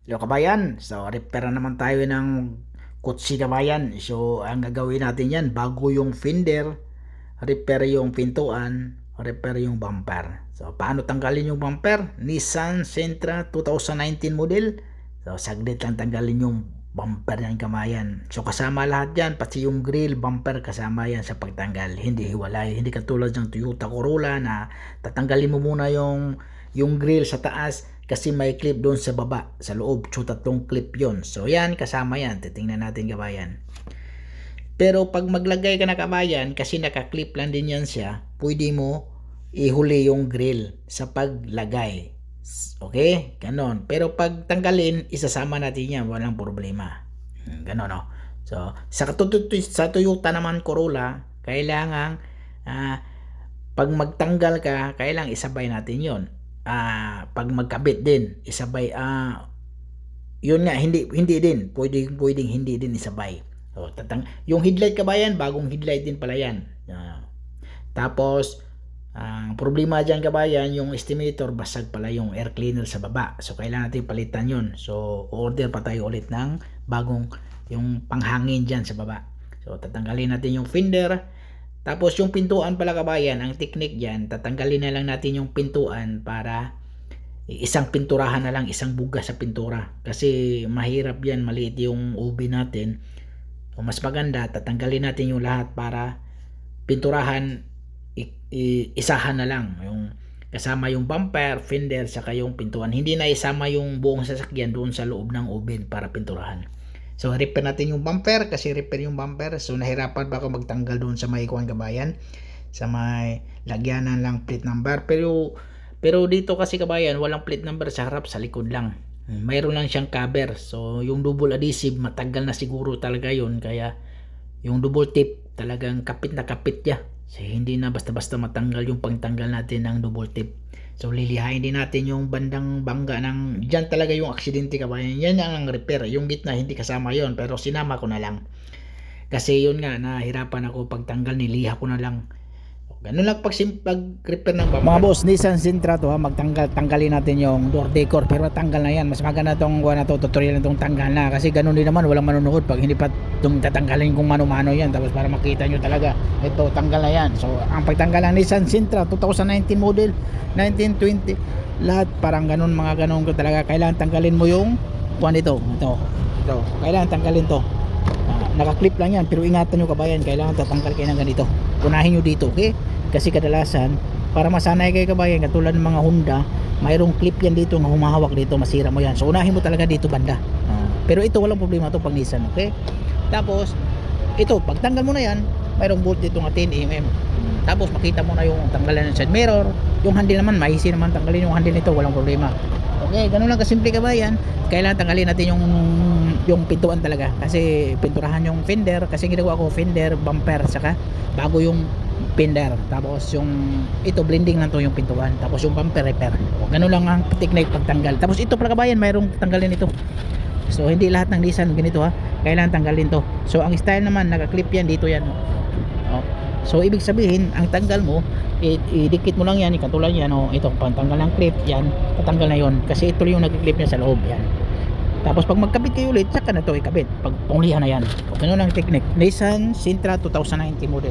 Hello kabayan, so repair na naman tayo ng kutsi kabayan. So ang gagawin natin yan, bago yung fender, repair yung pintuan, repair yung bumper. So paano tanggalin yung bumper? Nissan Sentra 2019 model. So saglit lang tanggalin yung bumper yan kabayan. So kasama lahat yan, pati yung grill, bumper kasama yan sa pagtanggal. Hindi hiwalay, hindi katulad ng Toyota Corolla na tatanggalin mo muna yung grill sa taas kasi may clip doon sa baba, sa loob. So tatlong clip yon. So yan, kasama yan. Titingnan natin kabayan. Pero pag maglagay ka na kabayan, kasi naka-clip lang din yan siya, pwede mo ihuli yung grill sa paglagay. Okay? Ganon. Pero pag tanggalin, isasama natin yan. Walang problema. Ganon, no? So, sa Toyota naman Corolla, kailangan pag magtanggal ka, kailangan isabay natin yon. Pag magkabit din, isabay. Yun nga, hindi din. Pwedeng hindi din isabay. So, yung headlight kabayan, bagong headlight din pala yan. Tapos, ang problema dyan kabayan, yung estimator, basag pala yung air cleaner sa baba. So, kailangan natin palitan yun. So, order pa tayo ulit ng bagong, yung panghangin dyan sa baba. So, tatanggalin natin yung fender. Tapos, yung pintuan pala kabayan, ang technique dyan, tatanggalin na lang natin yung pintuan para isang pinturahan na lang, isang bugas sa pintura. Kasi mahirap yan, maliit yung UV natin. So, mas maganda, tatanggalin natin yung lahat para pinturahan, isahan na lang. Yung kasama yung bumper, fender, saka yung pintuan. Hindi na isama yung buong sasakyan doon sa loob ng oven para pinturahan. So, repair natin yung bumper kasi repair yung bumper. So, nahirapan ba ako magtanggal doon sa may kuwan kabayan? Sa may lagyanan lang plate number. Pero dito kasi kabayan, walang plate number sa harap, sa likod lang. Mayroon lang siyang cover. So, yung double adhesive, matagal na siguro talaga yun. Kaya, yung double tape, talagang kapit na kapit niya. So, hindi na basta-basta matanggal yung pagtanggal natin ng double tape. So, lilihain din natin yung bandang bangga ng, dyan talaga yung aksidente kabayan. Yan ang repair. Yung gitna, hindi kasama yon, pero sinama ko na lang. Kasi yun nga, nahirapan ako pagtanggal, niliha ko na lang. Ganun lang pag-repair ng bumper. Mga boss, Nissan Sentra to ha, tanggalin natin yung door decor, pero tanggal na yan. Mas maganda tong tutorial na tong tanggal na, kasi ganun din naman, walang manunood pag hindi pa itong tatanggalin kung mano-mano yan. Tapos para makita nyo talaga, ito tanggal na yan. So ang pagtanggal ng Nissan Sentra 2019 model, 1920, lahat parang ganun, mga ganun ko talaga. Kailangan tanggalin mo yung ito, kailangan tanggalin to. Naka-clip lang yan, pero ingatan nyo kabayan, kailangan tatanggal kayo ng ganito. Unahin nyo dito, okay? Kasi kadalasan, para masanay kayo kabayan, katulad ng mga Honda, mayroong clip yan dito na humahawak dito, masira mo yan. So unahin mo talaga dito banda. Pero ito walang problema to pag Nissan, okay? Tapos ito, pagtanggal mo na yan, mayroong bolt dito nga 10mm. Tapos makita mo na yung tanggalan ng side mirror. Yung handle naman, maisi naman tanggalin yung handle nito, walang problema. Okay, ganun lang kasimple kabayan. Kailangan tanggalin natin yung pintuan talaga, kasi pinturahan yung fender, kasi ginagawa ko fender, bumper, saka bago yung fender. Tapos yung ito blending lang to yung pintuan, tapos yung bumper repair. O, ganun lang ang technique pagtanggal. Tapos ito pala kabayan, mayroong tanggalin ito. So hindi lahat ng Nissan ganito ha, kailangan tanggalin to. So ang style naman, naka-clip yan dito yan. O, so ibig sabihin, ang tanggal mo, idikit mo lang yan, ikatulad yan, ito pantanggal ng clip yan, patanggal na yon, kasi ito yung nag-clip niya sa loob yan. Tapos pag magkabit kayo ulit, saka na to ikabit pag panglihan na yan. O, ganun ang technique. Nissan Sentra 2019 model.